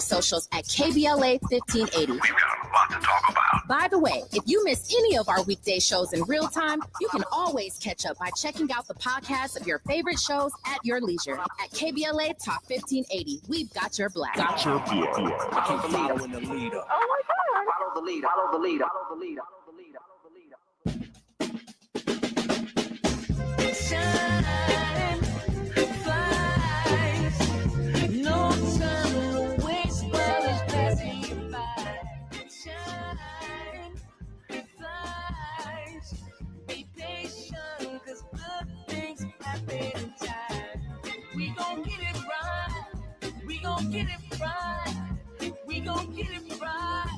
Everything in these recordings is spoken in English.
socials at KBLA 1580. We've got a lot to talk about. By the way, if you miss any of our weekday shows in real time, you can always catch up by checking out the podcast of your favorite shows at your leisure. At KBLA Talk 1580, we've got your black. Got your black. Keep following the leader. Oh my God. Follow the leader. Follow the leader. Follow the leader. Follow the leader. Shine, flies, no time to waste while it's passing you by. Shine, flies, be patient, 'cause good things happen in time. We gon' get it right, we gon' get it right, we gon' get it right.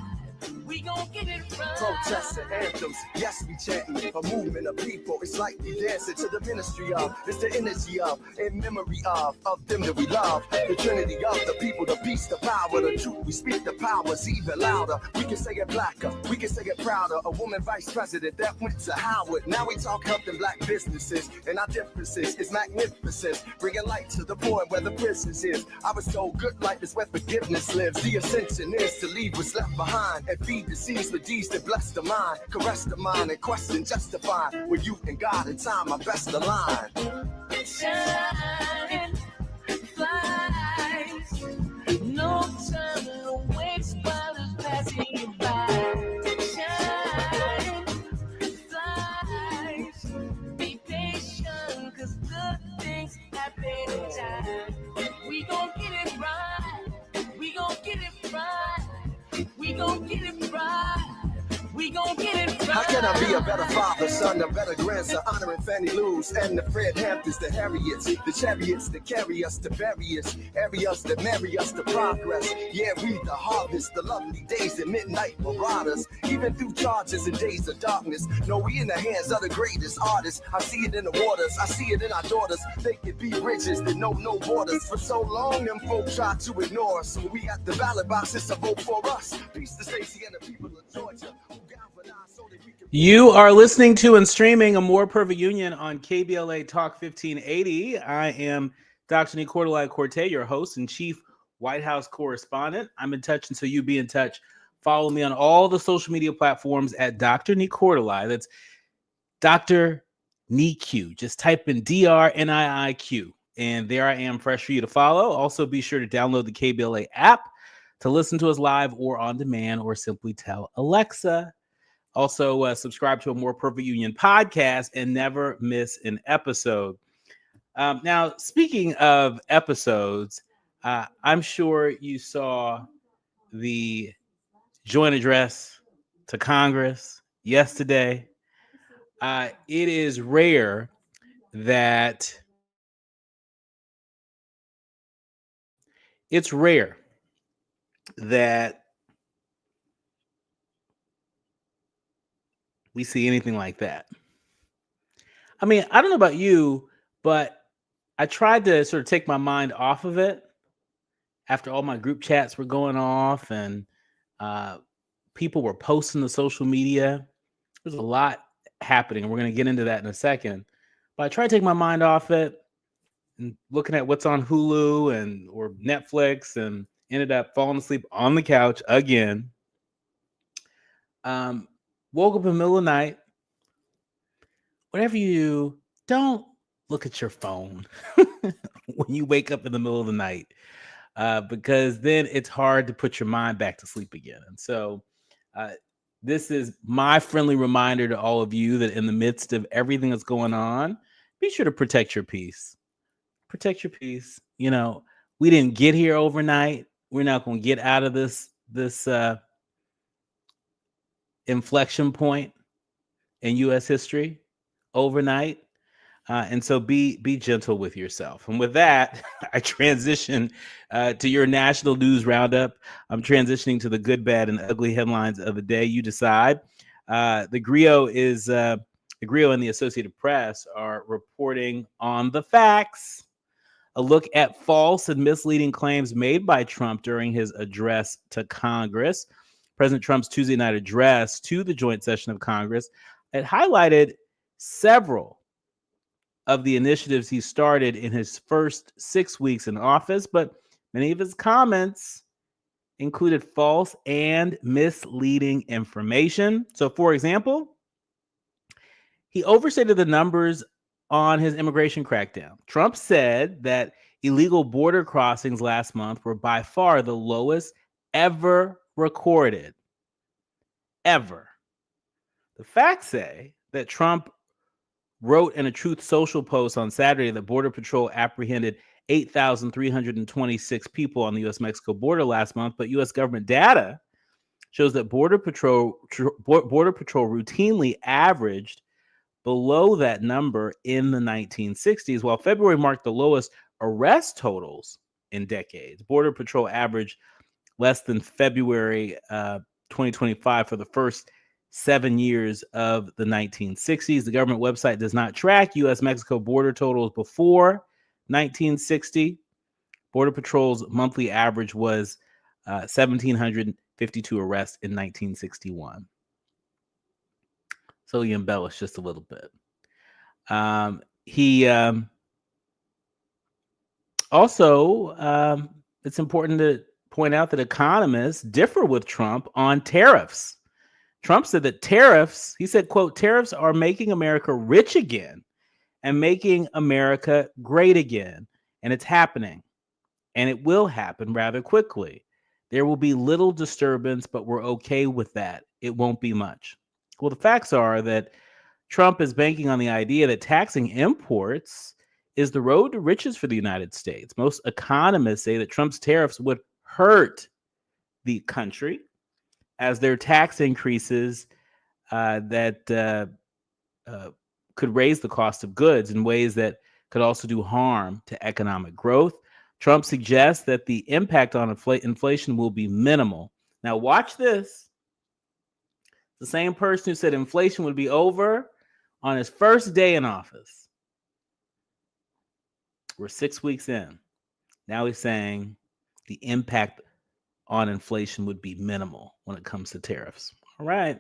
We gon' get it right. Protests and anthems, yes, we chanting a movement of people. It's like we dancing to the ministry of. It's the energy of, in memory of them that we love. The trinity of the people, the peace, the power, the truth. We speak the powers even louder. We can say it blacker, we can say it prouder. A woman vice president that went to Howard. Now we talk helping black businesses, and our differences is magnificent. Bringing light to the point where the business is. I was told good life is where forgiveness lives. The ascension is to leave what's left behind and feed the seeds with deeds that bless the mind, caress the mind, and question justify. With you and God in time, I best align. Shine, flies, no time to waste while it's passing you by. Shine, flies, be patient, 'cause good things happen in time. We gon' get it right, we gon' get it right. We gon' get it right. We gon' get it right. How can I be a better father, son, a better grandson, honoring Fannie Lou's and the Fred Hamptons, the Harriets, the chariots that carry us to various areas that marry us to progress. Yeah, we the harvest, the lovely days and midnight marauders, even through charges and days of darkness. No, we in the hands of the greatest artists. I see it in the waters, I see it in our daughters. They can be bridges that know no borders. For so long, them folk try to ignore us. So we got the ballot boxes to vote for us. Peace to Stacey and the people of Georgia. You are listening to and streaming A More Perfect Union on KBLA Talk 1580. I am Dr. Nii-Quartelai, your host and chief White House correspondent. I'm in touch, and so you be in touch. Follow me on all the social media platforms at Dr. Nii-Quartelai. That's Dr. Nii-Q. Just type in DRNIIQ, and there I am, fresh for you to follow. Also, be sure to download the KBLA app to listen to us live or on demand, or simply tell Alexa. Also, subscribe to A More Perfect Union podcast and never miss an episode. Now, speaking of episodes, I'm sure you saw the joint address to Congress yesterday. It is rare that we see anything like that. I mean, I don't know about you, but I tried to sort of take my mind off of it after all my group chats were going off and people were posting to social media. There's a lot happening, and we're going to get into that in a second. But I tried to take my mind off it and looking at what's on Hulu or Netflix, and ended up falling asleep on the couch again. Woke up in the middle of the night. Whatever you do, don't look at your phone when you wake up in the middle of the night, because then it's hard to put your mind back to sleep again. And so this is my friendly reminder to all of you that in the midst of everything that's going on, be sure to protect your peace. Protect your peace. You know, we didn't get here overnight. We're not going to get out of this inflection point in U.S. history overnight. And so be gentle with yourself. And with that, I transition to your national news roundup. I'm transitioning to the good, bad, and ugly headlines of the day. You decide. The GRIO and the Associated Press are reporting on the facts. A look at false and misleading claims made by Trump during his address to Congress. President Trump's Tuesday night address to the joint session of Congress, it highlighted several of the initiatives he started in his first 6 weeks in office, but many of his comments included false and misleading information. So, for example, he overstated the numbers on his immigration crackdown. Trump said that illegal border crossings last month were by far the lowest ever recorded. Ever. The facts say that Trump wrote in a Truth Social post on Saturday that Border Patrol apprehended 8,326 people on the U.S.-Mexico border last month, but U.S. government data shows that Border Patrol routinely averaged below that number in the 1960s, while February marked the lowest arrest totals in decades. Border Patrol averaged less than February 2025 for the first 7 years of the 1960s. The government website does not track U.S.-Mexico border totals before 1960. Border Patrol's monthly average was 1,752 arrests in 1961. So he embellished just a little bit. Also, it's important to point out that economists differ with Trump on tariffs. Trump said that tariffs, he said, quote, tariffs are making America rich again and making America great again. And it's happening. And it will happen rather quickly. There will be little disturbance, but we're okay with that. It won't be much. Well, the facts are that Trump is banking on the idea that taxing imports is the road to riches for the United States. Most economists say that Trump's tariffs would hurt the country, as their tax increases that could raise the cost of goods in ways that could also do harm to economic growth. Trump suggests that the impact on inflation will be minimal. Now, watch this. The same person who said inflation would be over on his first day in office. We're 6 weeks in. Now he's saying the impact on inflation would be minimal when it comes to tariffs. All right,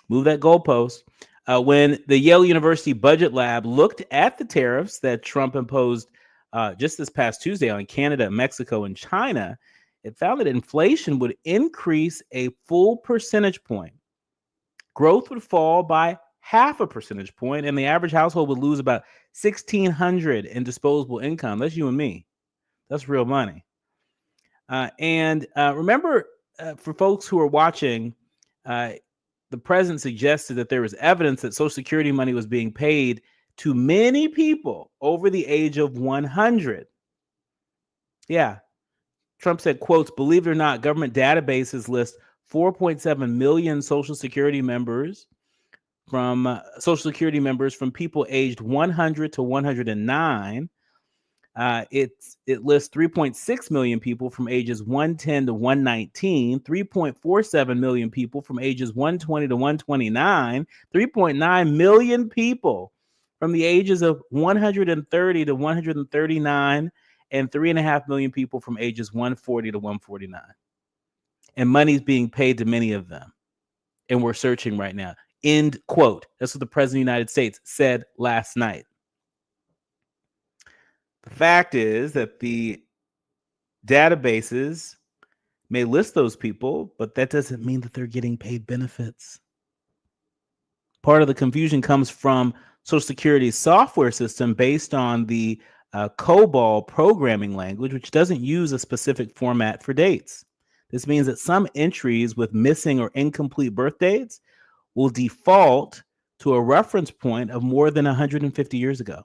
move that goalpost. When the Yale University Budget Lab looked at the tariffs that Trump imposed just this past Tuesday on Canada, Mexico, and China, it found that inflation would increase a full percentage point. Growth would fall by half a percentage point, and the average household would lose about $1,600 in disposable income. That's you and me. That's real money. Remember, for folks who are watching, the president suggested that there was evidence that Social Security money was being paid to many people over the age of 100. Yeah. Trump said, quotes, believe it or not, government databases list 4.7 million Social Security members from people aged 100 to 109. It lists 3.6 million people from ages 110 to 119, 3.47 million people from ages 120 to 129, 3.9 million people from the ages of 130 to 139, and 3.5 million people from ages 140 to 149. And money's being paid to many of them. And we're searching right now. End quote. That's what the president of the United States said last night. The fact is that the databases may list those people, but that doesn't mean that they're getting paid benefits. Part of the confusion comes from Social Security's software system based on the COBOL programming language, which doesn't use a specific format for dates. This means that some entries with missing or incomplete birth dates will default to a reference point of more than 150 years ago.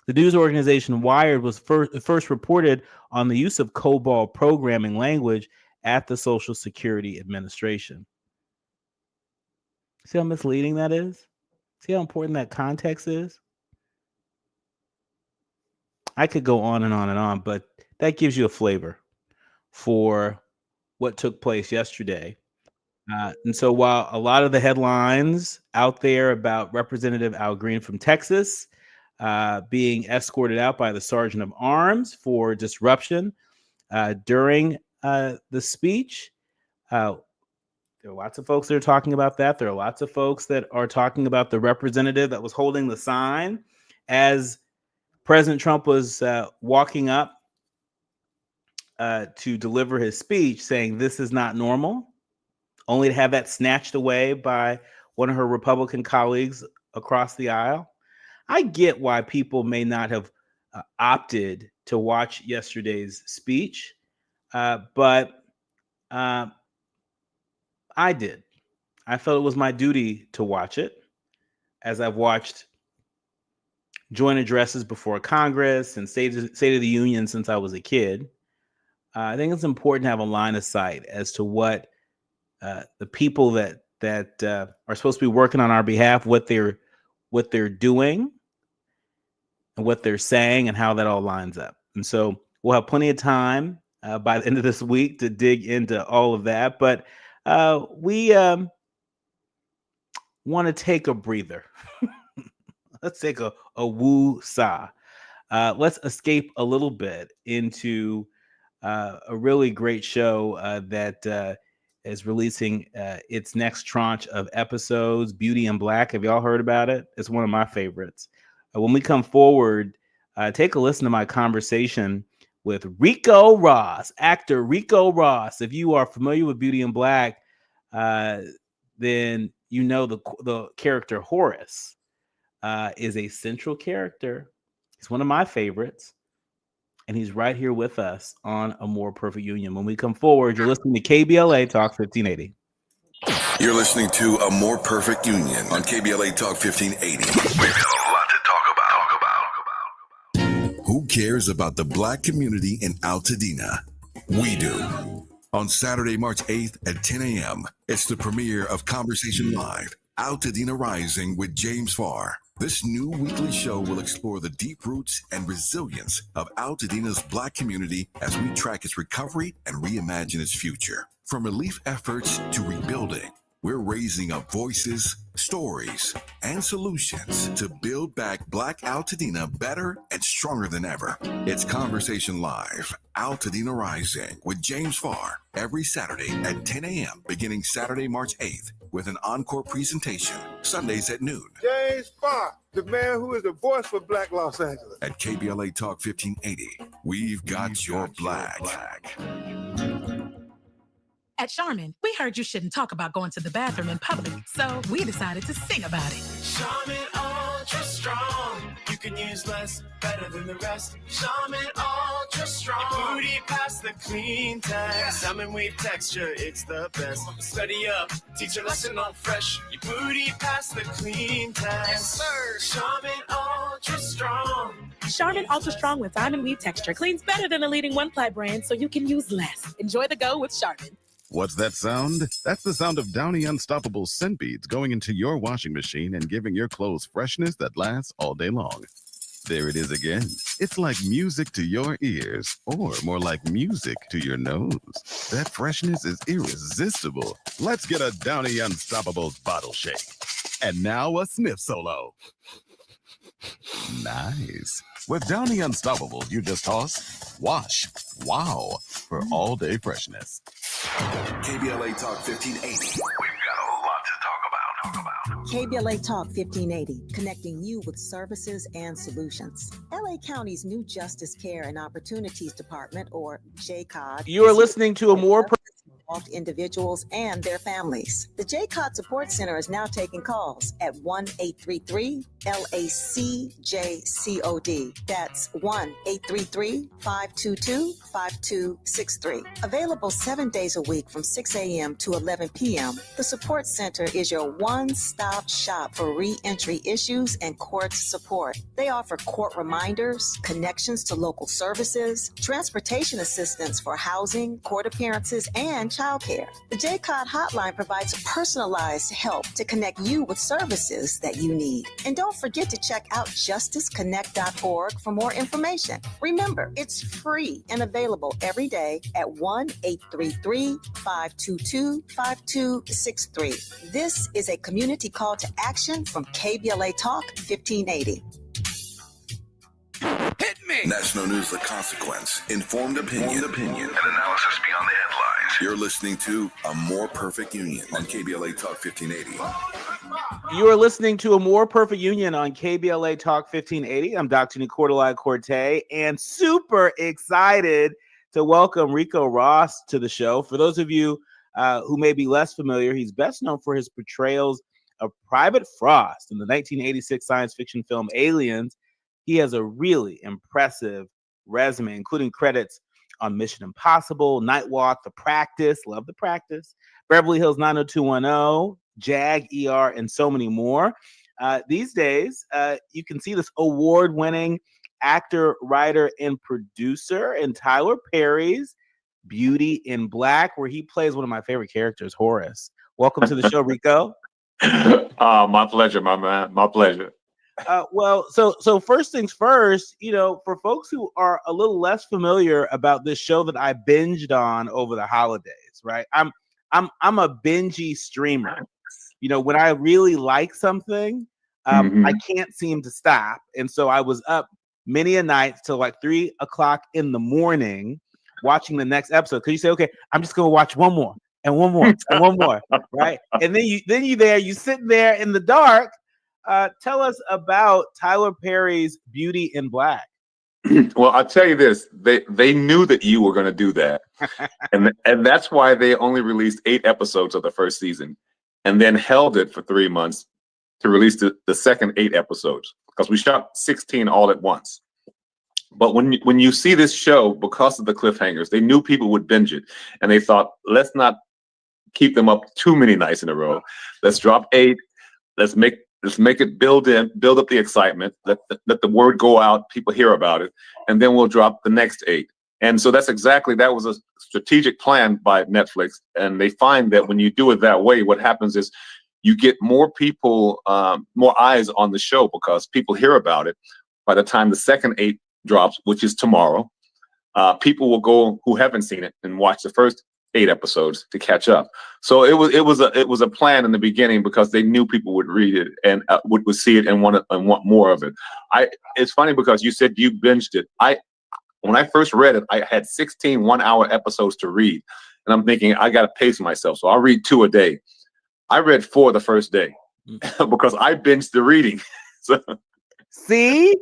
The news organization Wired was first reported on the use of COBOL programming language at the Social Security Administration. See how misleading that is? See how important that context is? I could go on and on and on, but that gives you a flavor for what took place yesterday. And so while a lot of the headlines out there about Representative Al Green from Texas being escorted out by the Sergeant of Arms for disruption during the speech, there are lots of folks that are talking about that. There are lots of folks that are talking about the representative that was holding the sign as President Trump was walking up to deliver his speech saying this is not normal, only to have that snatched away by one of her Republican colleagues across the aisle. I get why people may not have opted to watch yesterday's speech, but I did. I felt it was my duty to watch it, as I've watched joint addresses before Congress and State of the Union since I was a kid. I think it's important to have a line of sight as to what the people that are supposed to be working on our behalf, what they're doing, and what they're saying, and how that all lines up. And so we'll have plenty of time by the end of this week to dig into all of that. But we want to take a breather. Let's take a woo-saw. Let's escape a little bit into a really great show that is releasing its next tranche of episodes, Beauty in Black. Have y'all heard about it? It's one of my favorites. When we come forward, take a listen to my conversation with Ricco Ross, actor Ricco Ross. If you are familiar with Beauty in Black, then you know the character Horace is a central character. He's one of my favorites. And he's right here with us on A More Perfect Union. When we come forward, you're listening to KBLA Talk 1580. You're listening to A More Perfect Union on KBLA Talk 1580. We've got a lot to talk about. Who cares about the Black community in Altadena? We do. On Saturday, March 8th at 10 a.m., it's the premiere of Conversation Live, Altadena Rising with James Farr. This new weekly show will explore the deep roots and resilience of Altadena's Black community as we track its recovery and reimagine its future. From relief efforts to rebuilding, we're raising up voices, stories, and solutions to build back Black Altadena better and stronger than ever. It's Conversation Live, Altadena Rising with James Farr every Saturday at 10 a.m. beginning Saturday, March 8th with an encore presentation Sundays at noon. James Farr, the man who is the voice for Black Los Angeles. At KBLA Talk 1580, we've got your black. At Charmin, we heard you shouldn't talk about going to the bathroom in public, so we decided to sing about it. Charmin Ultra Strong. You can use less, better than the rest. Charmin Ultra Strong. Your booty past the clean test. Salmon weave texture, it's the best. Study up, teach a lesson on fresh. Your booty past the clean test. Yes, sir. Charmin Ultra Strong. Charmin Ultra Strong with diamond weave texture cleans better than the leading one-ply brand, so you can use less. Enjoy the go with Charmin. What's that sound? That's the sound of Downy Unstoppable scent beads going into your washing machine and giving your clothes freshness that lasts all day long. There it is again. It's like music to your ears, or more like music to your nose. That freshness is irresistible. Let's get a Downy Unstoppables bottle shake. And now a sniff solo. Nice. With Downy Unstoppables, you just toss, wash, wow, for all-day freshness. KBLA Talk 1580. We've got a lot to talk about. KBLA Talk 1580, connecting you with services and solutions. LA County's new Justice Care and Opportunities Department, or JCOD. You are listening to A More individuals and their families. The JCOD Support Center is now taking calls at 1-833-LACJCOD. That's 1-833-522-5263. Available 7 days a week from 6 a.m. to 11 p.m. The Support Center is your one-stop shop for re-entry issues and court support. They offer court reminders, connections to local services, transportation assistance for housing, court appearances, and childcare. The JCOD hotline provides personalized help to connect you with services that you need. And don't forget to check out justiceconnect.org for more information. Remember, it's free and available every day at 1-833-522-5263. This is a community call to action from KBLA Talk 1580. Hit me! National News, The Consequence, informed opinion, and analysis beyond the headlines. You're listening to A More Perfect Union on KBLA Talk 1580. You are listening to A More Perfect Union on KBLA Talk 1580. I'm Dr. Nii-Quartelai, and super excited to welcome Ricco Ross to the show. For those of you who may be less familiar, he's best known for his portrayals of Private Frost in the 1986 science fiction film Aliens. He has a really impressive resume, including credits on Mission Impossible, Night Walk, The Practice, love The Practice, Beverly Hills 90210, JAG, ER, and so many more. These days, you can see this award-winning actor, writer, and producer in Tyler Perry's Beauty in Black, where he plays one of my favorite characters, Horace. Welcome to the show, Ricco. My pleasure, my man. My pleasure. Well, so first things first, for folks who are a little less familiar about this show that I binged on over the holidays, right? I'm a bingey streamer. When I really like something, I can't seem to stop, and so I was up many a night till like 3 o'clock in the morning watching the next episode. Because you say, okay, I'm just gonna watch one more and one more and one more, right? And then you sitting there in the dark. Tell us about Tyler Perry's Beauty in Black. Well, I'll tell you this: they knew that you were going to do that, and that's why they only released 8 episodes of the first season, and then held it for 3 months to release the second 8 episodes, because we shot 16 all at once. But when you see this show, because of the cliffhangers, they knew people would binge it, and they thought, let's not keep them up too many nights in a row. Let's drop 8. Let's make it build up the excitement. Let the word go out, people hear about it, and then we'll drop the next 8. And so that was a strategic plan by Netflix. And they find that when you do it that way, what happens is you get more people, more eyes on the show, because people hear about it. By the time the second 8 drops, which is tomorrow, people will go who haven't seen it and watch the first 8 episodes to catch up. So it was a plan in the beginning, because they knew people would read it and would see it and want more of it. It's funny because you said you binged it. When I first read it, I had 16 one-hour episodes to read, and I'm thinking I got to pace myself, so I'll read 2 a day. I read 4 the first day because I binged the reading. So see,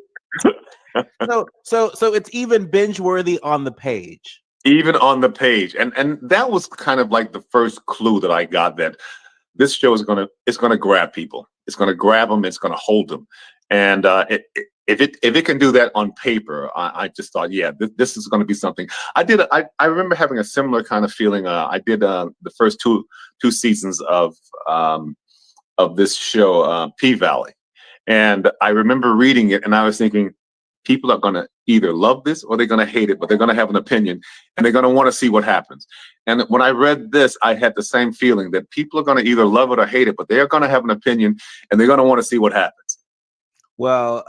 so it's even binge worthy on the page. Even on the page, and that was kind of like the first clue that I got, that this show is gonna grab people. It's gonna grab them. It's gonna hold them. And if it can do that on paper, I just thought, yeah, this is gonna be something. I remember having a similar kind of feeling. I did the first two seasons of this show, P-Valley, and I remember reading it, and I was thinking, people are going to either love this or they're going to hate it, but they're going to have an opinion, and they're going to want to see what happens. And when I read this, I had the same feeling that people are going to either love it or hate it, but they're going to have an opinion, and they're going to want to see what happens. Well,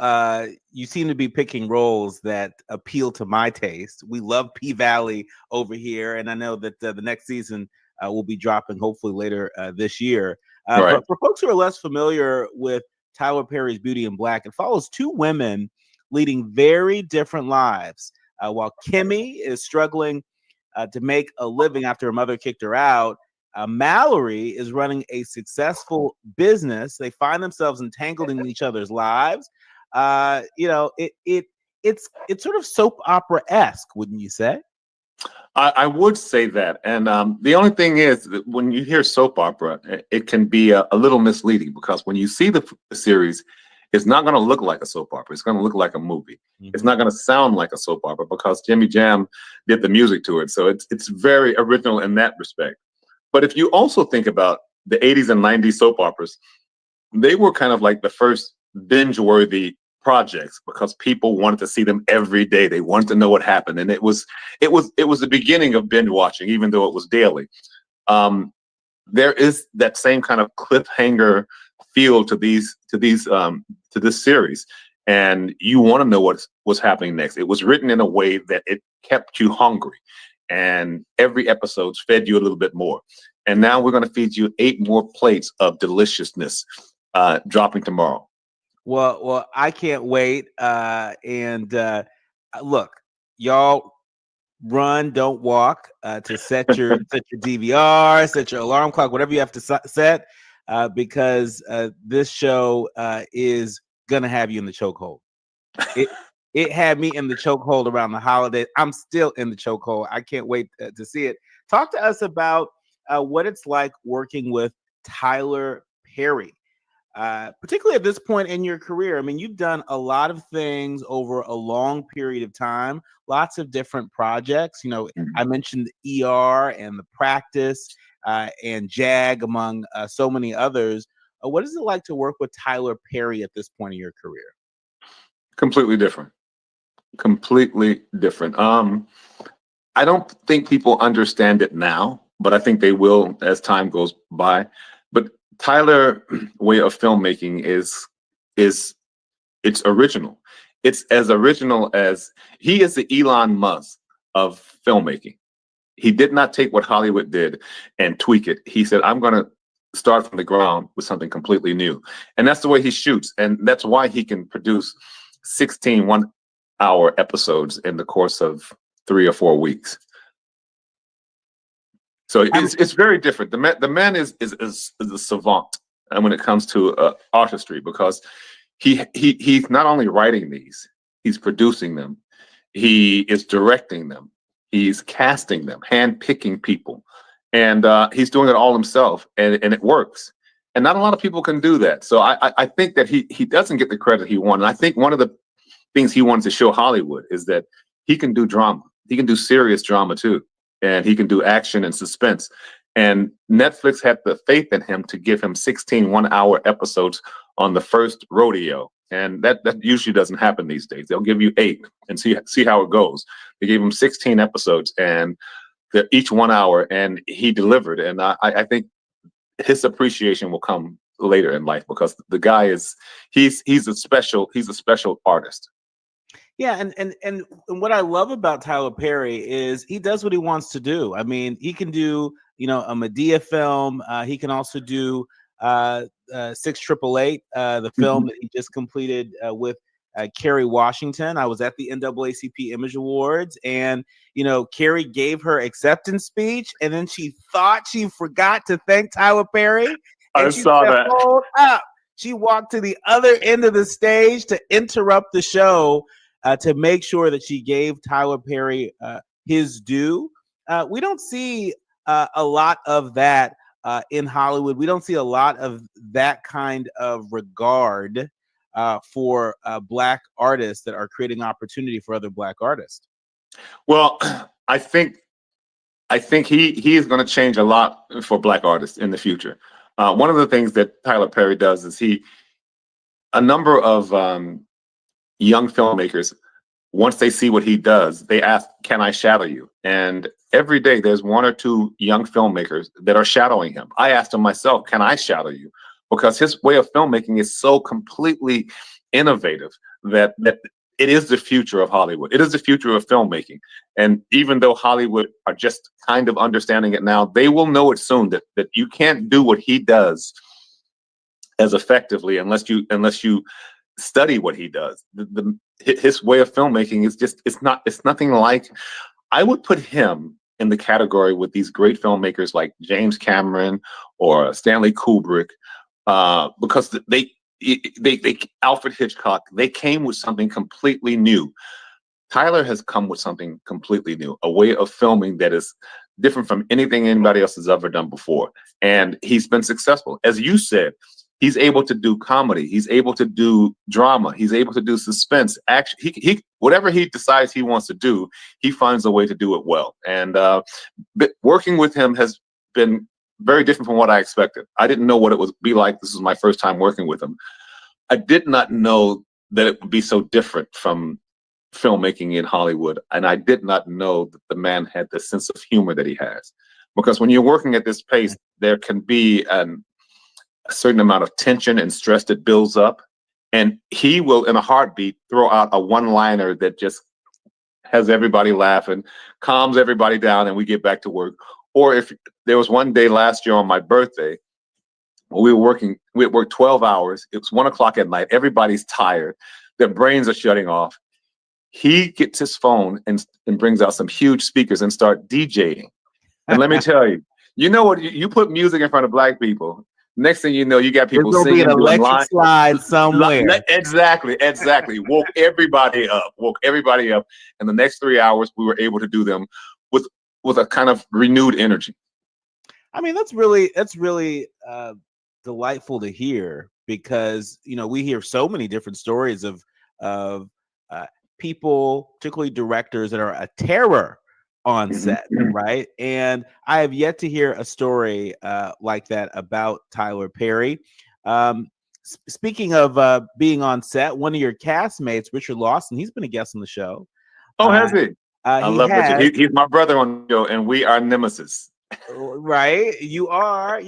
you seem to be picking roles that appeal to my taste. We love P-Valley over here, and I know that the next season will be dropping hopefully later this year. Right. But for folks who are less familiar with Tyler Perry's Beauty in Black, it follows 2 women leading very different lives. While Kimmy is struggling to make a living after her mother kicked her out, Mallory is running a successful business. They find themselves entangled in each other's lives. It's sort of soap opera-esque, wouldn't you say? I would say that. And the only thing is that when you hear soap opera, it can be a little misleading, because when you see the series, it's not going to look like a soap opera. It's going to look like a movie. Mm-hmm. It's not going to sound like a soap opera, because Jimmy Jam did the music to it. So it's very original in that respect. But if you also think about the 80s and 90s soap operas, they were kind of like the first binge-worthy projects, because people wanted to see them every day. They wanted to know what happened. And it was the beginning of binge watching, even though it was daily. There is that same kind of cliffhanger feel to this series, and you want to know what's happening next. It was written in a way that it kept you hungry, and every episode fed you a little bit more. And now we're going to feed you 8 more plates of deliciousness, dropping tomorrow. Well, I can't wait. Look, y'all, run, don't walk, to set your DVR, set your alarm clock, whatever you have to set. Because this show is gonna have you in the chokehold. It had me in the chokehold around the holidays. I'm still in the chokehold. I can't wait to see it. Talk to us about what it's like working with Tyler Perry, particularly at this point in your career. I mean, you've done a lot of things over a long period of time, lots of different projects. You know, I mentioned ER and The Practice and JAG, among so many others. What is it like to work with Tyler Perry at this point in your career? Completely different. Completely different. I don't think people understand it now, but I think they will as time goes by. But Tyler way of filmmaking is it's original. It's as original as he is the Elon Musk of filmmaking. He did not take what Hollywood did and tweak it. He said, I'm going to start from the ground with something completely new. And that's the way he shoots. And that's why he can produce 16 one-hour episodes in the course of 3 or 4 weeks. So it's very different. The man is a savant when it comes to artistry, because he's not only writing these, he's producing them, he is directing them, he's casting them, hand-picking people, and he's doing it all himself, and it works. And not a lot of people can do that. So I think that he doesn't get the credit he won. And I think one of the things he wanted to show Hollywood is that he can do drama. He can do serious drama too. And he can do action and suspense. And Netflix had the faith in him to give him 16 one-hour episodes on the first rodeo. And that usually doesn't happen these days. They'll give you 8 and see how it goes. They gave him 16 episodes, and they're each 1 hour, and he delivered. And I think his appreciation will come later in life, because the guy he's a special artist. Yeah, and what I love about Tyler Perry is he does what he wants to do. I mean, he can do, you know, a Medea film. He can also do 688, the film that he just completed with Kerry Washington. I was at the NAACP Image Awards, and you know, Kerry gave her acceptance speech, and then she thought she forgot to thank Tyler Perry. And I saw that. Hold up. She walked to the other end of the stage to interrupt the show to make sure that she gave Tyler Perry his due. We don't see a lot of that in Hollywood. We don't see a lot of that kind of regard for Black artists that are creating opportunity for other Black artists. Well, I think he is going to change a lot for Black artists in the future. One of the things that Tyler Perry does is a number of young filmmakers, once they see what he does, they ask, can I shadow you? And every day there's 1 or 2 young filmmakers that are shadowing him. I asked him myself, can I shadow you? Because his way of filmmaking is so completely innovative that it is the future of Hollywood. It is the future of filmmaking. And even though Hollywood are just kind of understanding it now, they will know it soon that you can't do what he does as effectively unless you study what he does. His way of filmmaking is it's nothing like. I would put him in the category with these great filmmakers like James Cameron or Stanley Kubrick, because they Alfred Hitchcock, they came with something completely new. Tyler has come with something completely new, a way of filming that is different from anything anybody else has ever done before. And he's been successful. As you said, he's able to do comedy. He's able to do drama. He's able to do suspense, action. He whatever he decides he wants to do, he finds a way to do it well. And working with him has been very different from what I expected. I didn't know what it would be like. This was my first time working with him. I did not know that it would be so different from filmmaking in Hollywood. And I did not know that the man had the sense of humor that he has. Because when you're working at this pace, there can be a certain amount of tension and stress that builds up. And he will, in a heartbeat, throw out a one-liner that just has everybody laughing, calms everybody down, and we get back to work. Or if there was one day last year on my birthday, we had worked 12 hours. It was 1 o'clock at night. Everybody's tired. Their brains are shutting off. He gets his phone and brings out some huge speakers and start DJing. And let me tell you, you know what? You put music in front of Black people, Next thing you know, you got people There's gonna be singing, an doing electric slide somewhere. Exactly. Woke everybody up. And the next 3 hours, we were able to do them with a kind of renewed energy. I mean, that's really delightful to hear, because we hear so many different stories of people, particularly directors, that are a terror on set, right? And I have yet to hear a story like that about Tyler Perry. Speaking of being on set, one of your castmates, Richard Lawson, he's been a guest on the show. Oh, has he? I love has. Richard. He's my brother on the show, and we are nemesis. Right? You are.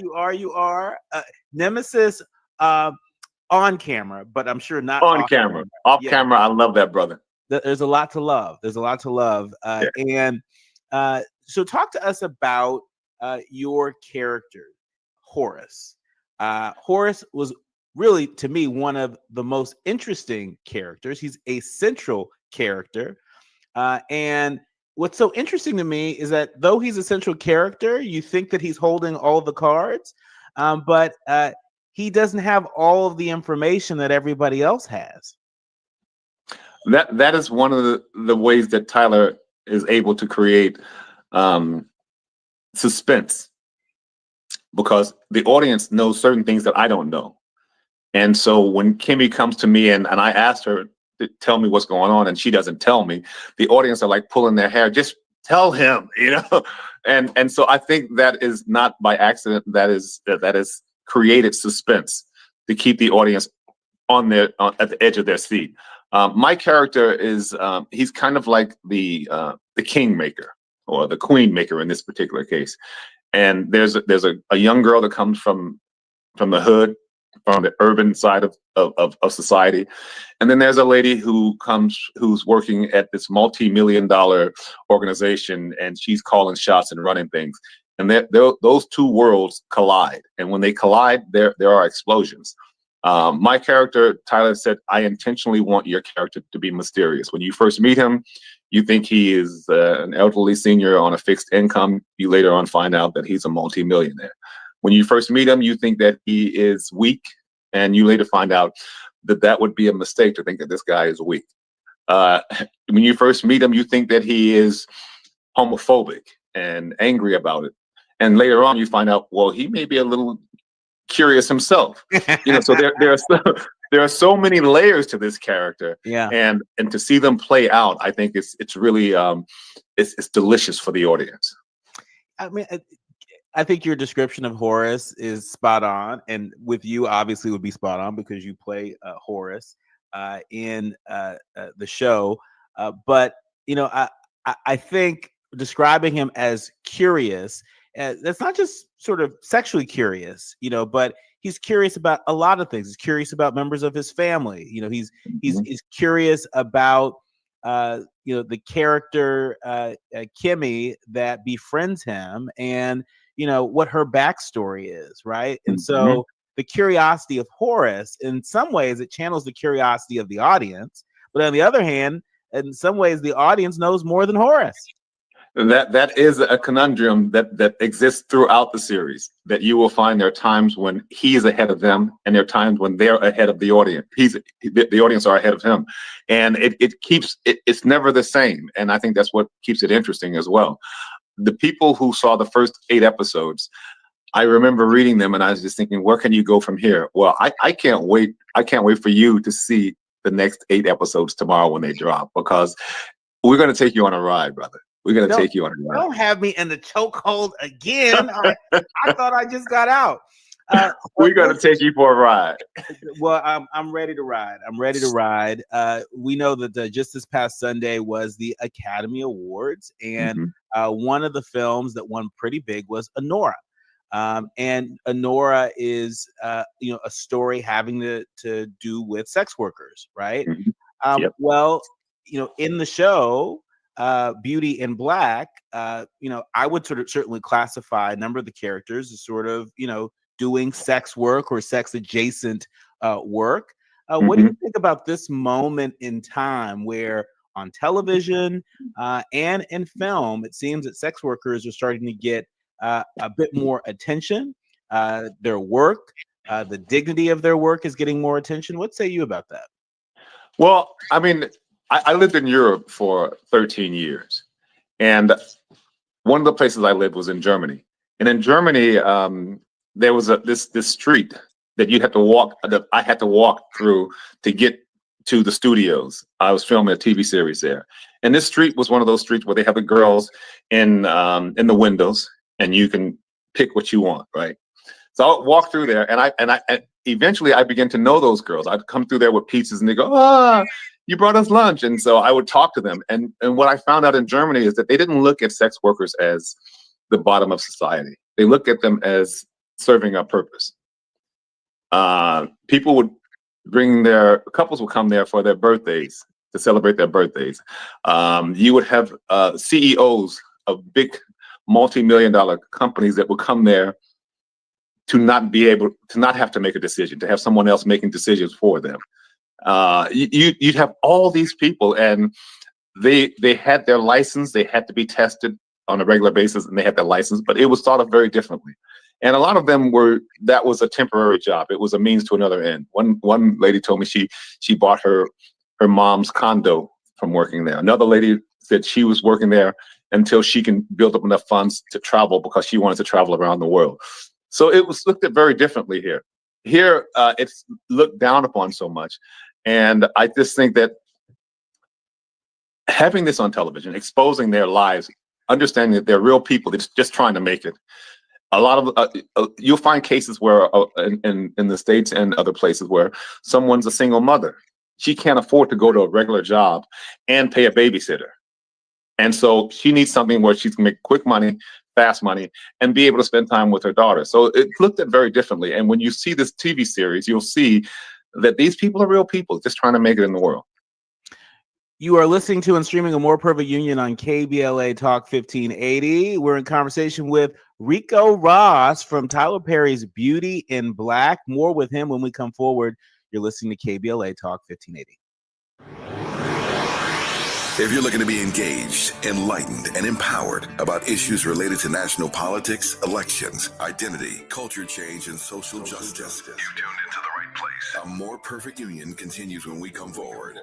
Nemesis on camera, but I'm sure not on camera. Off camera, I love that brother. There's a lot to love. And so talk to us about your character, Horace. Horace was really, to me, one of the most interesting characters. He's a central character. And what's so interesting to me is that though he's a central character, you think that he's holding all the cards, but he doesn't have all of the information that everybody else has. That is one of the ways that Tyler is able to create suspense, because the audience knows certain things that I don't know. And so when Kimmy comes to me and I asked her to tell me what's going on and she doesn't tell me, the audience are like pulling their hair, just tell him, And so I think that is not by accident. That is created suspense to keep the audience at the edge of their seat. My character is he's kind of like the kingmaker or the queen maker in this particular case. And there's a young girl that comes from the hood, from the urban side of society, and then there's a lady who's working at this multi-million-dollar organization, and she's calling shots and running things. And those two worlds collide, and when they collide, there are explosions. My character, Tyler, said, I intentionally want your character to be mysterious. When you first meet him, you think he is an elderly senior on a fixed income. You later on find out that he's a multi-millionaire. When you first meet him, you think that he is weak, and you later find out that would be a mistake to think that this guy is weak. When you first meet him, you think that he is homophobic and angry about it. And later on, you find out, well, he may be a little curious himself. So there are so many layers to this character. Yeah. And to see them play out, I think it's really it's delicious for the audience. I mean, I think your description of Horace is spot on, and with you, obviously, would be spot on because you play Horace in the show. But I think describing him as curious, that's not just sort of sexually curious, but he's curious about a lot of things. He's curious about members of his family. He's curious about the character Kimmy that befriends him, and what her backstory is, right? And so the curiosity of Horace, in some ways, it channels the curiosity of the audience, but on the other hand, in some ways, the audience knows more than Horace. That is a conundrum that exists throughout the series, that you will find there are times when he is ahead of them, and there are times when they're ahead of the audience. The audience are ahead of him, and it's never the same. And I think that's what keeps it interesting as well. The people who saw the first 8 episodes, I remember reading them, and I was just thinking, where can you go from here? Well, I can't wait. I can't wait for you to see the next 8 episodes tomorrow when they drop, because we're going to take you on a ride, brother. We're going to take you on a ride. Don't have me in the chokehold again. I thought I just got out. We're going to take you for a ride. Well, I'm ready to ride. We know that just this past Sunday was the Academy Awards, and one of the films that won pretty big was Anora. And Anora is, a story having to do with sex workers, right? Well, in the show, Beauty in Black, I would certainly classify a number of the characters as sort of, doing sex work or sex adjacent work. What do you think about this moment in time where on television and in film, it seems that sex workers are starting to get a bit more attention, their work, the dignity of their work is getting more attention. What say you about that? Well, I mean, I lived in Europe for 13 years. And one of the places I lived was in Germany. And in Germany, there was this street that you had to walk, that I had to walk through to get to the studios. I was filming a TV series there. And this street was one of those streets where they have the girls in the windows and you can pick what you want, right? So I'll walk through there, and eventually I began to know those girls. I'd come through there with pizzas, and they go, you brought us lunch. And so I would talk to them. And what I found out in Germany is that they didn't look at sex workers as the bottom of society. They look at them as serving a purpose. People would couples would come there for their birthdays, to celebrate their birthdays. You would have CEOs of big multi-million-dollar companies that would come there to not have to make a decision, to have someone else making decisions for them. You'd have all these people, and they had their license. They had to be tested on a regular basis, and they had their license, but it was thought of very differently. And a lot of them that was a temporary job. It was a means to another end. One lady told me she bought her mom's condo from working there. Another lady said she was working there until she can build up enough funds to travel, because she wanted to travel around the world. So it was looked at very differently here. Here, it's looked down upon so much. And I just think that having this on television, exposing their lives, understanding that they're real people that's just trying to make it. A lot of you'll find cases where in the States and other places where someone's a single mother. She can't afford to go to a regular job and pay a babysitter. And so she needs something where she can make quick money, fast money, and be able to spend time with her daughter. So it looked at very differently. And when you see this TV series, you'll see that these people are real people just trying to make it in the world. You are listening to and streaming A More Perfect Union on KBLA Talk 1580. We're in conversation with Ricco Ross from Tyler Perry's Beauty in Black. More with him when we come forward. You're listening to KBLA Talk 1580. If you're looking to be engaged, enlightened, and empowered about issues related to national politics, elections, identity, culture change, and social justice, you tuned into the right place. A More Perfect Union continues when we come forward.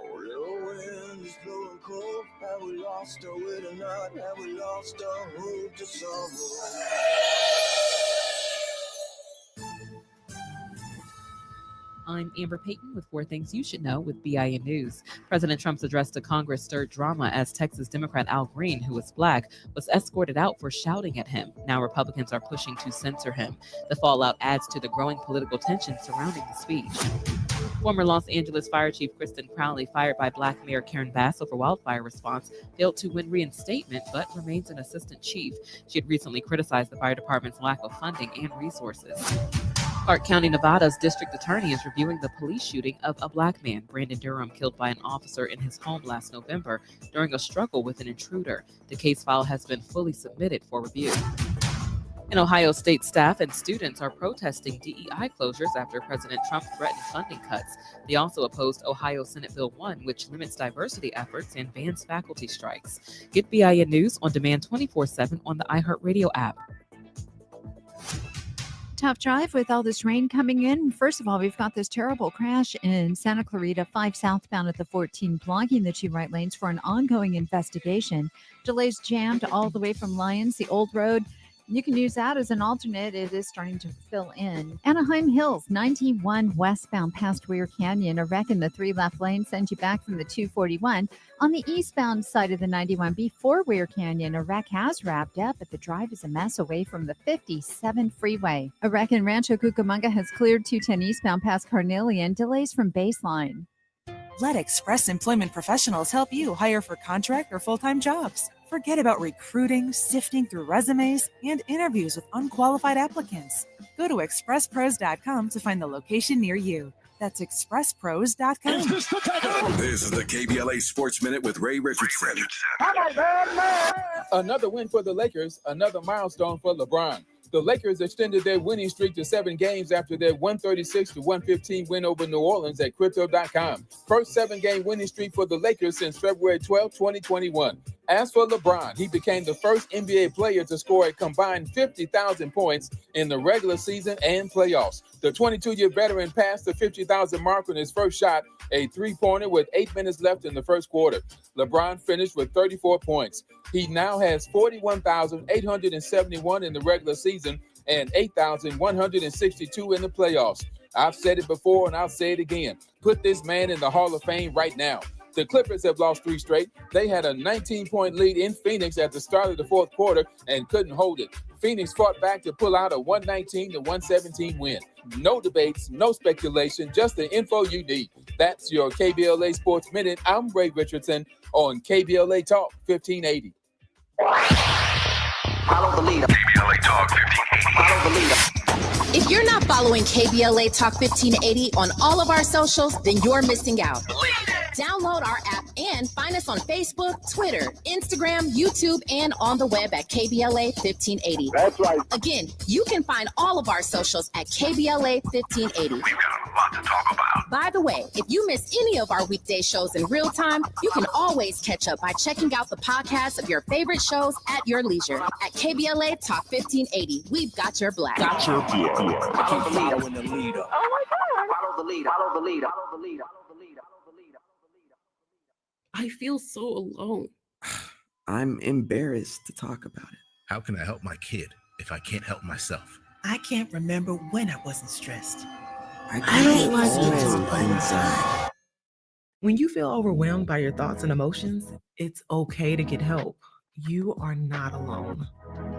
I'm Amber Payton with 4 Things You Should Know with BIN News. President Trump's address to Congress stirred drama as Texas Democrat Al Green, who is black, was escorted out for shouting at him. Now Republicans are pushing to censor him. The fallout adds to the growing political tension surrounding the speech. Former Los Angeles Fire Chief Kristen Crowley, fired by Black Mayor Karen Bass over wildfire response, failed to win reinstatement but remains an assistant chief. She had recently criticized the fire department's lack of funding and resources. Clark County, Nevada's district attorney is reviewing the police shooting of a black man, Brandon Durham, killed by an officer in his home last November during a struggle with an intruder. The case file has been fully submitted for review. In Ohio, state staff and students are protesting DEI closures after President Trump threatened funding cuts. They also opposed Ohio Senate Bill 1, which limits diversity efforts and bans faculty strikes. Get BIN News on demand 24/7 on the iHeartRadio app. Tough drive with all this rain coming in. First of all, we've got this terrible crash in Santa Clarita, 5 southbound at the 14, blocking the 2 right lanes for an ongoing investigation. Delays jammed all the way from Lyons, the old road. You can use that as an alternate. It is starting to fill in. Anaheim Hills, 91 westbound past Weir Canyon. A wreck in the 3 left lanes sends you back from the 241. On the eastbound side of the 91 before Weir Canyon, a wreck has wrapped up, but the drive is a mess away from the 57 freeway. A wreck in Rancho Cucamonga has cleared 210 eastbound past Carnelian. Delays from Baseline. Let Express Employment Professionals help you hire for contract or full-time jobs. Forget about recruiting, sifting through resumes, and interviews with unqualified applicants. Go to expresspros.com to find the location near you. That's expresspros.com. This is the KBLA Sports Minute with Ray Richardson. Another win for the Lakers, another milestone for LeBron. The Lakers extended their winning streak to 7 games after their 136-115 win over New Orleans at Crypto.com. First 7-game winning streak for the Lakers since February 12, 2021. As for LeBron, he became the first NBA player to score a combined 50,000 points in the regular season and playoffs. The 22-year veteran passed the 50,000 mark on his first shot, a three-pointer with 8 minutes left in the first quarter. LeBron finished with 34 points. He now has 41,871 in the regular season and 8,162 in the playoffs. I've said it before and I'll say it again. Put this man in the Hall of Fame right now. The Clippers have lost 3 straight. They had a 19-point lead in Phoenix at the start of the fourth quarter and couldn't hold it. Phoenix fought back to pull out a 119-117 win. No debates, no speculation, just the info you need. That's your KBLA Sports Minute. I'm Ray Richardson on KBLA Talk 1580. Follow the leader. KBLA Talk 1580. Follow the leader. If you're not following KBLA Talk 1580 on all of our socials, then you're missing out. Download our app and find us on Facebook, Twitter, Instagram, YouTube, and on the web at KBLA 1580. That's right. Again, you can find all of our socials at KBLA 1580. We've got a lot to talk about. By the way, if you miss any of our weekday shows in real time, you can always catch up by checking out the podcast of your favorite shows at your leisure. At KBLA Talk 1580, we've got your black. Follow the leader. Follow the leader. Follow the leader. Follow the leader. Follow the leader. I feel so alone. I'm embarrassed to talk about it. How can I help my kid if I can't help myself? I can't remember when I wasn't stressed. I don't like inside. When you feel overwhelmed by your thoughts and emotions, it's okay to get help. You are not alone.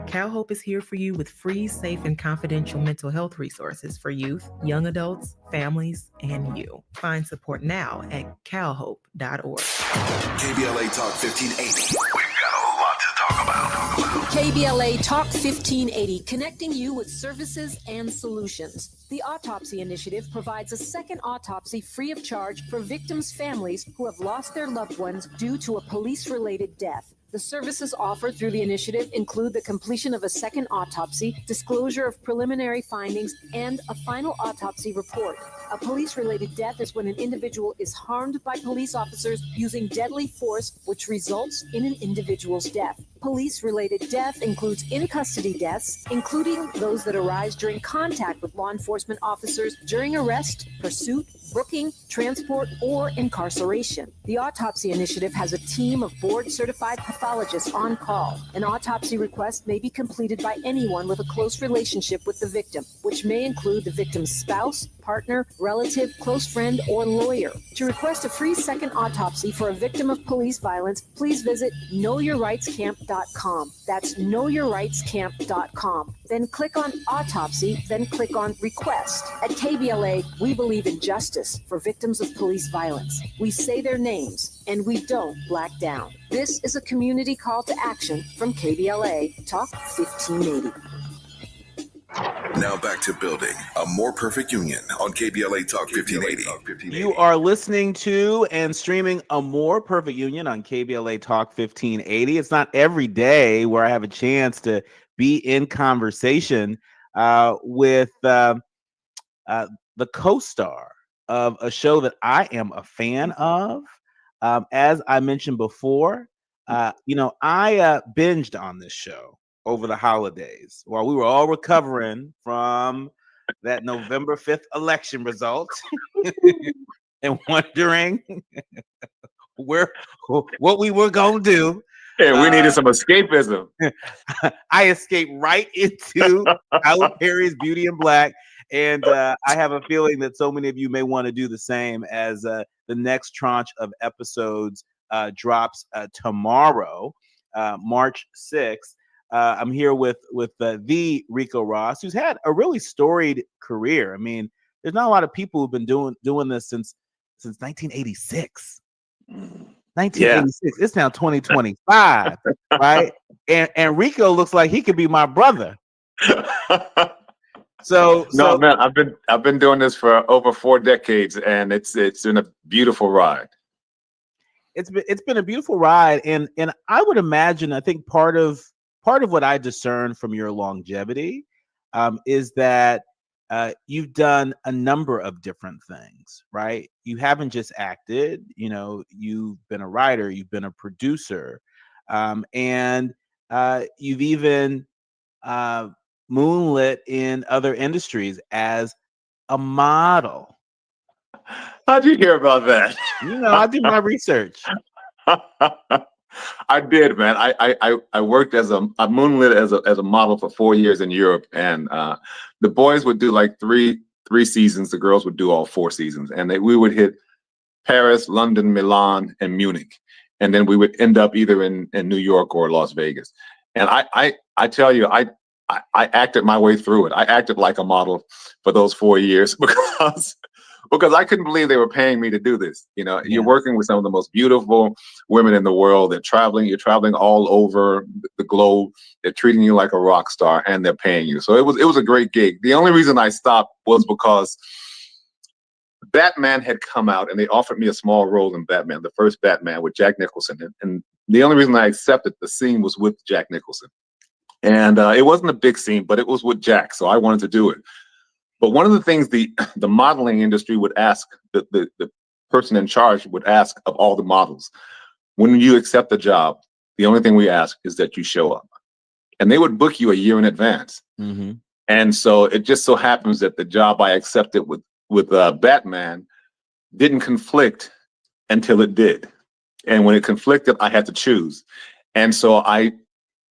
CalHope is here for you with free, safe, and confidential mental health resources for youth, young adults, families, and you. Find support now at calhope.org. KBLA Talk 1580. We've got a lot to talk about. KBLA Talk 1580, connecting you with services and solutions. The Autopsy Initiative provides a second autopsy free of charge for victims' families who have lost their loved ones due to a police-related death. The services offered through the initiative include the completion of a second autopsy, disclosure of preliminary findings, and a final autopsy report. A police-related death is when an individual is harmed by police officers using deadly force, which results in an individual's death. Police-related death includes in-custody deaths, including those that arise during contact with law enforcement officers during arrest, pursuit, booking, transport, or incarceration. The Autopsy Initiative has a team of board-certified pathologists on call. An autopsy request may be completed by anyone with a close relationship with the victim, which may include the victim's spouse, partner, relative, close friend, or lawyer. To request a free second autopsy for a victim of police violence, please visit knowyourrightscamp.com. That's knowyourrightscamp.com. Then click on Autopsy, then click on Request. At KBLA, we believe in justice for victims of police violence. We say their names, and we don't black down. This is a community call to action from KBLA Talk 1580. Now back to building a more perfect union on KBLA Talk 1580. You are listening to and streaming A More Perfect Union on KBLA Talk 1580. It's not every day where I have a chance to be in conversation with the co-star of a show that I am a fan of. As I mentioned before, I binged on this show over the holidays while we were all recovering from that November 5th election result and wondering what we were going to do. Yeah, we needed some escapism. I escaped right into Tyler Perry's Beauty in Black. And I have a feeling that so many of you may want to do the same as the next tranche of episodes drops tomorrow, March 6th. I'm here with the Ricco Ross, who's had a really storied career. I mean, there's not a lot of people who've been doing this since 1986. 1986. Yeah. It's now 2025, right? And Ricco looks like he could be my brother. So man, I've been doing this for over 4 decades, and it's been a beautiful ride. It's been a beautiful ride, and I would imagine, I think part of what I discern from your longevity is that you've done a number of different things, right? You haven't just acted, you've been a writer, you've been a producer, And you've even moonlit in other industries as a model. How'd you hear about that? You know, I do my research. I did, man. I worked I moonlit as a model for 4 years in Europe, and the boys would do like three seasons. The girls would do all 4 seasons, and we would hit Paris, London, Milan, and Munich, and then we would end up either in New York or Las Vegas. And I tell you, I acted my way through it. I acted like a model for those 4 years because I couldn't believe they were paying me to do this. You know, you're working with some of the most beautiful women in the world. You're traveling all over the globe. They're treating you like a rock star, and they're paying you. So it was a great gig. The only reason I stopped was because Batman had come out, and they offered me a small role in Batman, the first Batman with Jack Nicholson. And the only reason I accepted the scene was with Jack Nicholson. And it wasn't a big scene, but it was with Jack, so I wanted to do it. But one of the things the modeling industry would ask, the person in charge would ask of all the models, when you accept the job, the only thing we ask is that you show up. And they would book you a year in advance. Mm-hmm. And so it just so happens that the job I accepted with Batman didn't conflict until it did. And when it conflicted, I had to choose. And so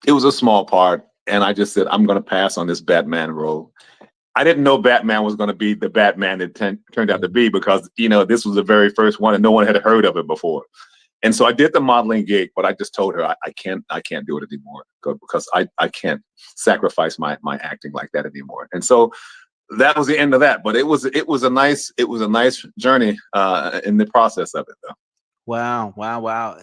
it was a small part, and I just said, I'm going to pass on this Batman role. I didn't know Batman was going to be the Batman it turned out to be, because, you know, this was the very first one and no one had heard of it before. And so I did the modeling gig, but I just told her I can't do it anymore because I can't sacrifice my acting like that anymore. And so that was the end of that. But it was a nice journey in the process of it, though. Wow.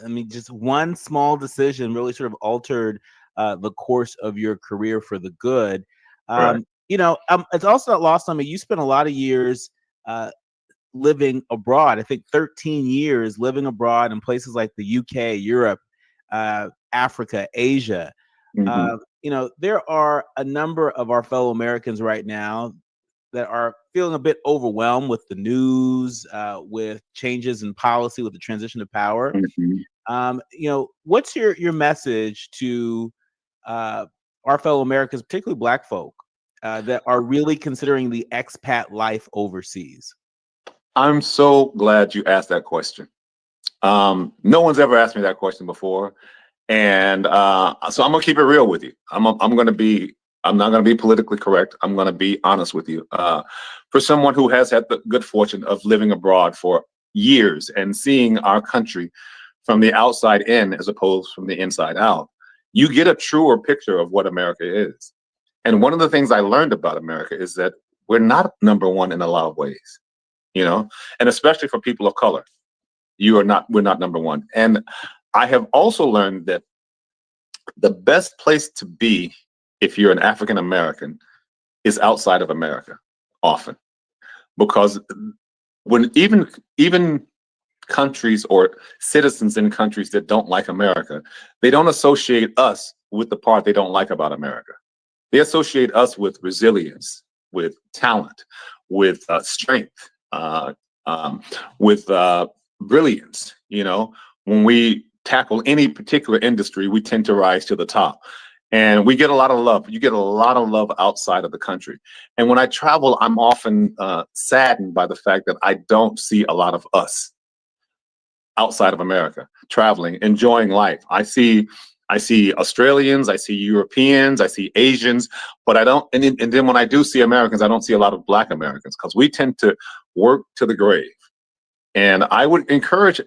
I mean, just one small decision really sort of altered the course of your career for the good. Right. You know, it's also not lost on me. You spent a lot of years living abroad. I think 13 years living abroad in places like the UK, Europe, Africa, Asia. Mm-hmm. You know, there are a number of our fellow Americans right now that are feeling a bit overwhelmed with the news, with changes in policy, with the transition of power. Mm-hmm. You know, what's your message to our fellow Americans, particularly Black folk, that are really considering the expat life overseas? I'm so glad you asked that question. No one's ever asked me that question before. And so I'm gonna keep it real with you. I'm not gonna be politically correct. I'm gonna be honest with you. For someone who has had the good fortune of living abroad for years and seeing our country from the outside in as opposed from the inside out, you get a truer picture of what America is. And one of the things I learned about America is that we're not number one in a lot of ways, you know, and especially for people of color, we're not number one. And I have also learned that the best place to be if you're an African American is outside of America often, because when even countries or citizens in countries that don't like America, they don't associate us with the part they don't like about America. They associate us with resilience, with talent, with strength, with brilliance. You know, when we tackle any particular industry, we tend to rise to the top. And we get a lot of love. You get a lot of love outside of the country. And when I travel, I'm often saddened by the fact that I don't see a lot of us outside of America, traveling, enjoying life. I see Australians, I see Europeans, I see Asians, but I don't. And then when I do see Americans, I don't see a lot of Black Americans, because we tend to work to the grave. And I would encourage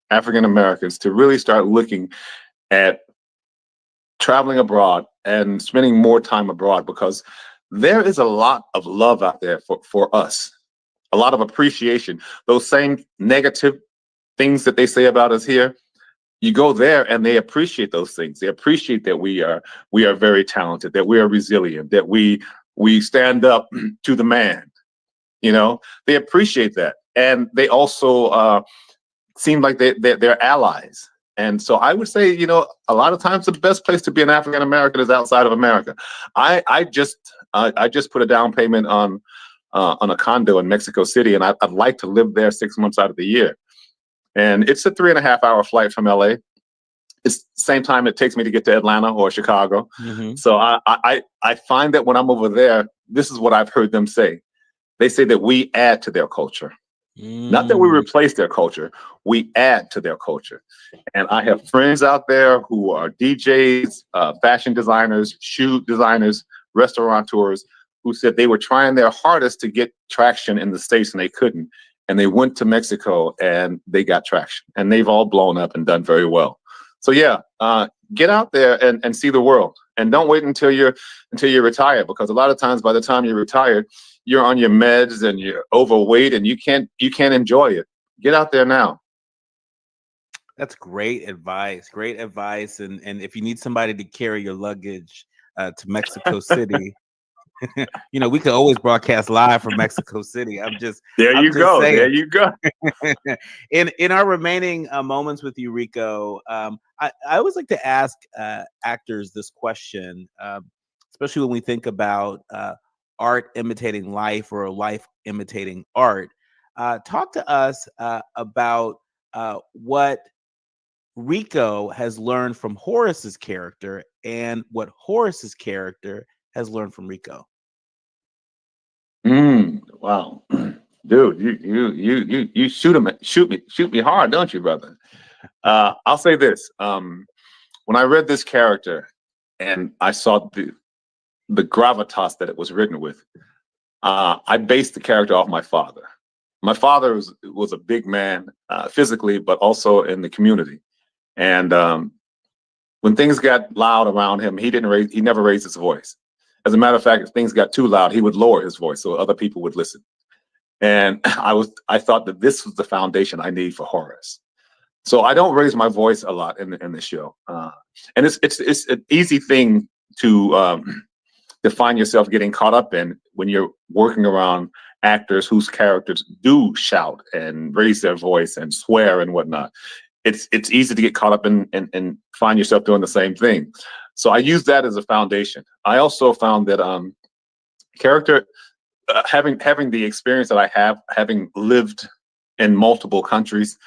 African Americans to really start looking at traveling abroad and spending more time abroad, because there is a lot of love out there for us, a lot of appreciation. Those same negative things that they say about us here, you go there and they appreciate those things. They appreciate that we are very talented, that we are resilient, that we stand up to the man. You know, they appreciate that. And they also seem like they're allies. And so I would say, you know, a lot of times the best place to be an African American is outside of America. I just put a down payment on a condo in Mexico City, and I'd like to live there 6 months out of the year. And it's a 3.5-hour flight from LA. it's the same time it takes me to get to Atlanta or Chicago. So I find that when I'm over there, this is what I've heard them say. They say that we add to their culture. Not that we replace their culture, we add to their culture. And I have friends out there who are DJs, fashion designers, shoe designers, restaurateurs, who said they were trying their hardest to get traction in the States and they couldn't. And they went to Mexico and they got traction. And they've all blown up and done very well. So yeah, get out there and see the world. And don't wait until you're retired, because a lot of times by the time you're retired, you're on your meds and you're overweight and you can't enjoy it. Get out there now. That's great advice. Great advice. And if you need somebody to carry your luggage to Mexico City, we could always broadcast live from Mexico City. There you go. There you go. In our remaining moments with you, Ricco, I always like to ask actors this question, especially when we think about art imitating life or life imitating art. Talk to us about what Ricco has learned from Horace's character and what Horace's character has learned from Ricco. Wow, dude, you shoot me hard, don't you, brother? I'll say this: when I read this character and I saw the gravitas that it was written with, I based the character off my father. My father was a big man physically, but also in the community. And when things got loud around him, he never raised his voice. As a matter of fact, if things got too loud, he would lower his voice so other people would listen. And I thought that this was the foundation I need for Horace. So I don't raise my voice a lot in the show. And it's an easy thing to find yourself getting caught up in when you're working around actors whose characters do shout and raise their voice and swear and whatnot. It's easy to get caught up and find yourself doing the same thing. So I use that as a foundation. I also found that character, having the experience that I have, having lived in multiple countries,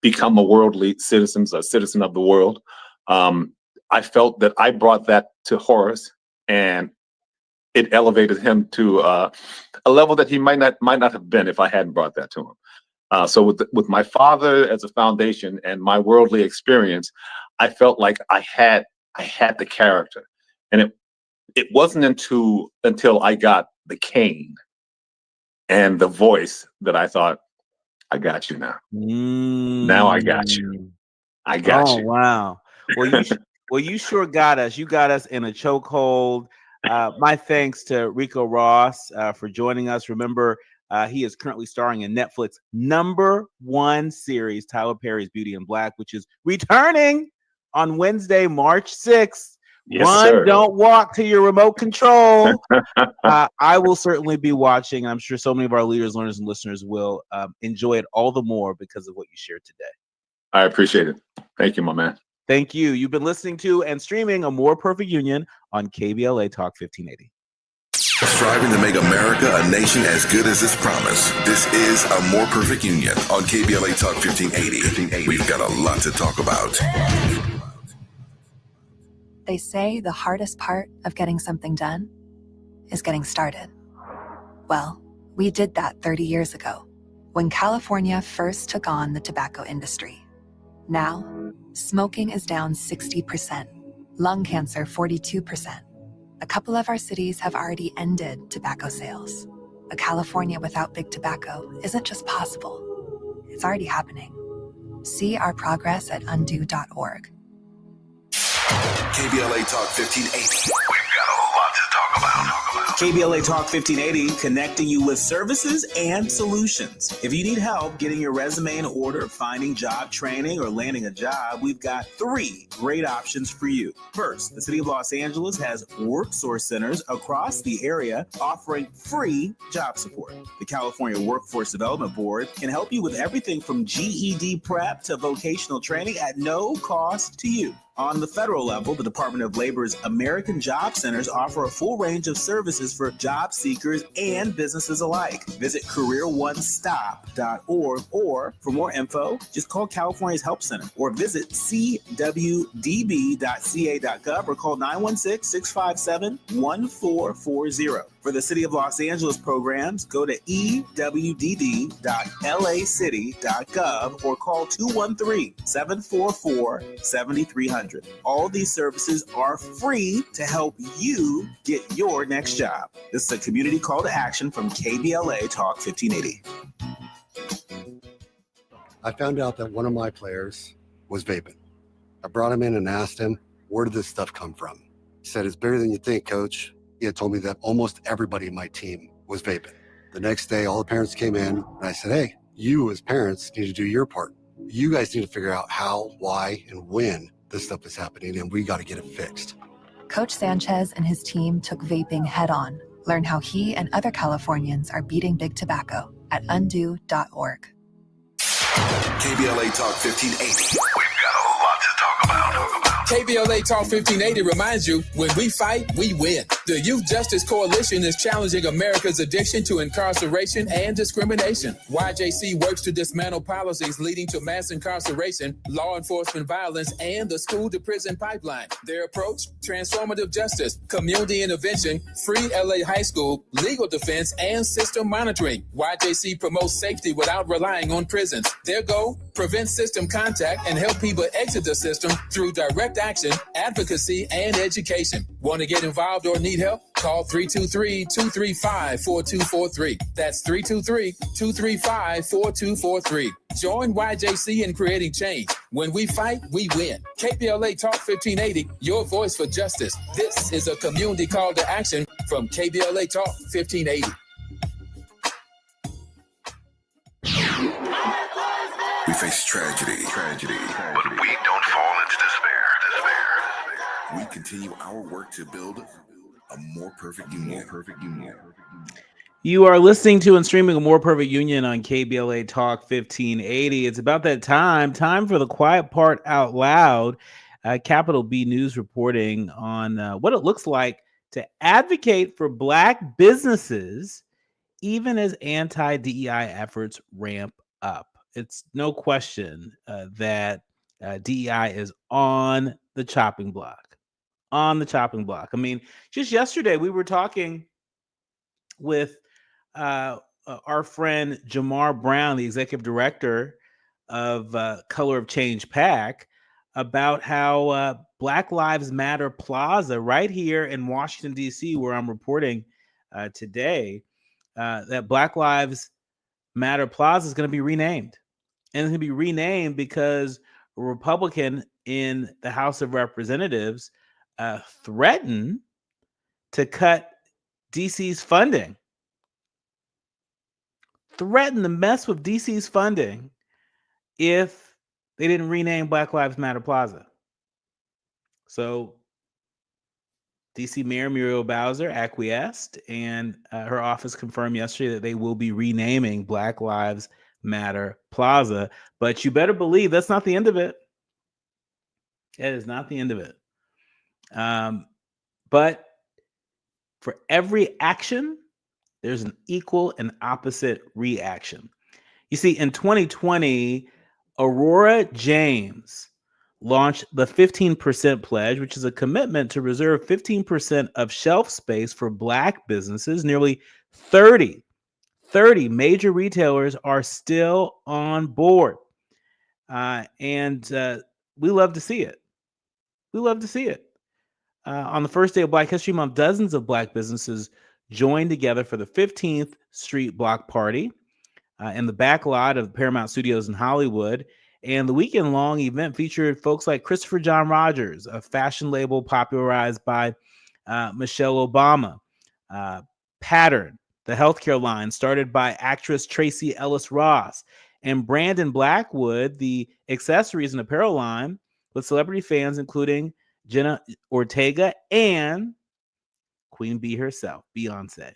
become a citizen of the world. I felt that I brought that to Horace, and it elevated him to a level that he might not have been if I hadn't brought that to him. So with my father as a foundation and my worldly experience, I felt like I had the character, and it wasn't until I got the cane and the voice that I thought, I got you now. Now I got you. I got you. Wow. Well, you sure got us. You got us in a chokehold. My thanks to Ricco Ross for joining us. Remember, he is currently starring in Netflix #1 series, Tyler Perry's Beauty in Black, which is returning on Wednesday, March 6th. Yes, Run, sir. don't walk to your remote control. I will certainly be watching. I'm sure so many of our leaders, learners, and listeners will enjoy it all the more because of what you shared today. I appreciate it. Thank you, my man. Thank you. You've been listening to and streaming A More Perfect Union on KBLA Talk 1580. Striving to make America a nation as good as its promise. This is A More Perfect Union on KBLA Talk 1580. We've got a lot to talk about. They say the hardest part of getting something done is getting started. Well, we did that 30 years ago when California first took on the tobacco industry. Now, smoking is down 60%, lung cancer 42%. A couple of our cities have already ended tobacco sales. A California without big tobacco isn't just possible, it's already happening. See our progress at undo.org. KBLA Talk 1580. We've got a lot to talk about. KBLA Talk 1580, connecting you with services and solutions. If you need help getting your resume in order, finding job training, or landing a job, we've got 3 great options for you. First, the City of Los Angeles has WorkSource centers across the area offering free job support. The California Workforce Development Board can help you with everything from GED prep to vocational training at no cost to you. On the federal level, the Department of Labor's American Job Centers offer a full range of services for job seekers and businesses alike. Visit careeronestop.org, or for more info, just call California's Help Center or visit cwdb.ca.gov or call 916-657-1440. For the City of Los Angeles programs, go to ewdd.lacity.gov or call 213-744-7300. All these services are free to help you get your next job. This is a community call to action from KBLA Talk 1580. I found out that one of my players was vaping. I brought him in and asked him, where did this stuff come from? He said, it's bigger than you think, coach. He had told me that almost everybody in my team was vaping. The next day, all the parents came in, and I said, hey, you as parents need to do your part. You guys need to figure out how, why, and when this stuff is happening, and we got to get it fixed. Coach Sanchez and his team took vaping head on. Learn how he and other Californians are beating big tobacco at undo.org. KBLA Talk 1580. We've got a lot to talk about. KBLA Talk 1580 reminds you, when we fight, we win. The Youth Justice Coalition is challenging America's addiction to incarceration and discrimination. YJC works to dismantle policies leading to mass incarceration, law enforcement violence, and the school-to-prison pipeline. Their approach? Transformative justice, community intervention, free LA high school, legal defense, and system monitoring. YJC promotes safety without relying on prisons. Their goal? Prevent system contact and help people exit the system through direct action, advocacy, and education. Want to get involved or need help? Call 323-235-4243. That's 323-235-4243. Join YJC in creating change. When we fight, we win. KBLA Talk 1580, your voice for justice. This is a community call to action from KBLA Talk 1580. We face tragedy, but we don't fall into despair. We continue our work to build a more perfect union. You are listening to and streaming A More Perfect Union on KBLA Talk 1580. It's about that time for the quiet part out loud. Capital B News reporting on what it looks like to advocate for Black businesses, even as anti-DEI efforts ramp up. It's no question that DEI is on the chopping block. I mean, just yesterday we were talking with our friend Jamar Brown, the executive director of Color of Change PAC, about how Black Lives Matter Plaza right here in Washington, D.C., where I'm reporting today, that Black Lives Matter Plaza is going to be renamed. And it's going to be renamed because a Republican in the House of Representatives threatened to cut DC's funding. Threatened to mess with DC's funding if they didn't rename Black Lives Matter Plaza. So DC Mayor Muriel Bowser acquiesced, and her office confirmed yesterday that they will be renaming Black Lives Matter Plaza. But you better believe that's not the end of it. It is not the end of it. But for every action, there's an equal and opposite reaction. You see, in 2020, Aurora James launched the 15% Pledge, which is a commitment to reserve 15% of shelf space for Black businesses. Nearly 30 major retailers are still on board. And we love to see it. On the first day of Black History Month, dozens of Black businesses joined together for the 15th Street Block Party in the back lot of Paramount Studios in Hollywood. And the weekend-long event featured folks like Christopher John Rogers, a fashion label popularized by Michelle Obama, Pattern, the healthcare line started by actress Tracy Ellis Ross, and Brandon Blackwood, the accessories and apparel line with celebrity fans including Jenna Ortega and Queen Bee herself, Beyonce.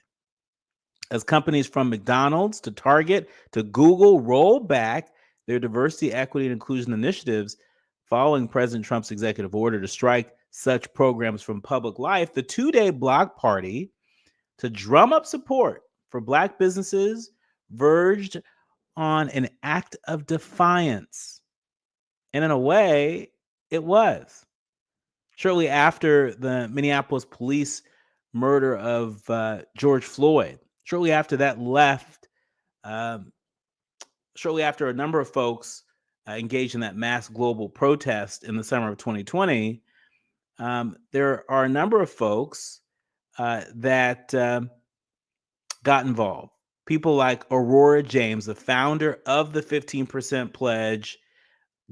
As companies from McDonald's to Target to Google roll back their diversity, equity, and inclusion initiatives, Following President Trump's executive order to strike such programs from public life, the two-day block party to drum up support for Black businesses verged on an act of defiance. And in a way, it was. Shortly after the Minneapolis police murder of George Floyd, shortly after that left, shortly after a number of folks engaged in that mass global protest in the summer of 2020, there are a number of folks that got involved. People like Aurora James, the founder of the 15% Pledge,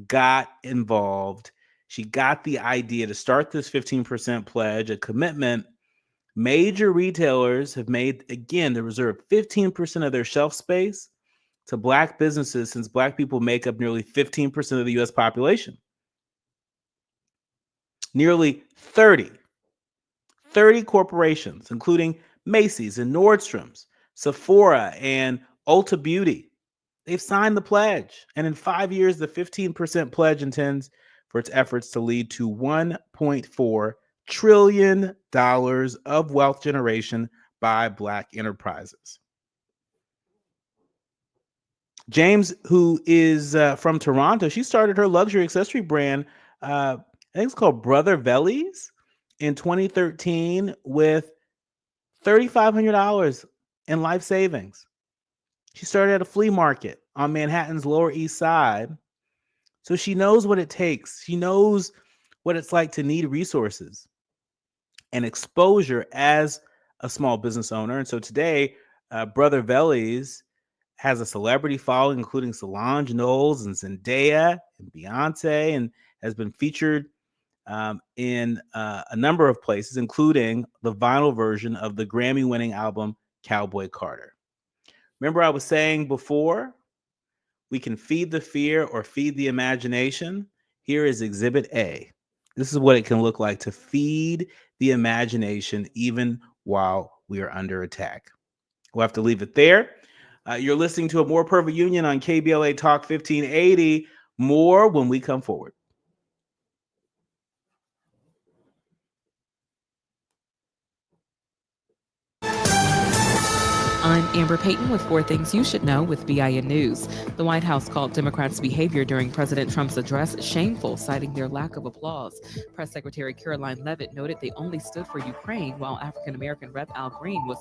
got involved. She got the idea to start this 15% Pledge, a commitment major retailers have made, again, to reserve 15% of their shelf space to Black businesses, since Black people make up nearly 15% of the U.S. population. Nearly 30 corporations, including Macy's and Nordstrom's, Sephora and Ulta Beauty, they've signed the pledge. And in 5 years, the 15% Pledge intends for its efforts to lead to $1.4 trillion of wealth generation by Black enterprises. James, who is from Toronto, she started her luxury accessory brand, I think it's called Brother Vellies, in 2013 with $3,500 in life savings. She started at a flea market on Manhattan's Lower East Side. So she knows what it takes. She knows what it's like to need resources and exposure as a small business owner. And so today, Brother Vellies has a celebrity following, including Solange Knowles and Zendaya and Beyonce, and has been featured in a number of places, including the vinyl version of the Grammy-winning album Cowboy Carter. Remember, I was saying before, we can feed the fear or feed the imagination. Here is Exhibit A. This is what it can look like to feed the imagination even while we are under attack. We'll have to leave it there. You're listening to A More Perfect Union on KBLA Talk 1580. More when we come forward. I'm Amber Payton with 4 Things You Should Know with BIN News. The White House called Democrats' behavior during President Trump's address shameful, citing their lack of applause. Press Secretary Caroline Leavitt noted they only stood for Ukraine, while African-American Rep. Al Green was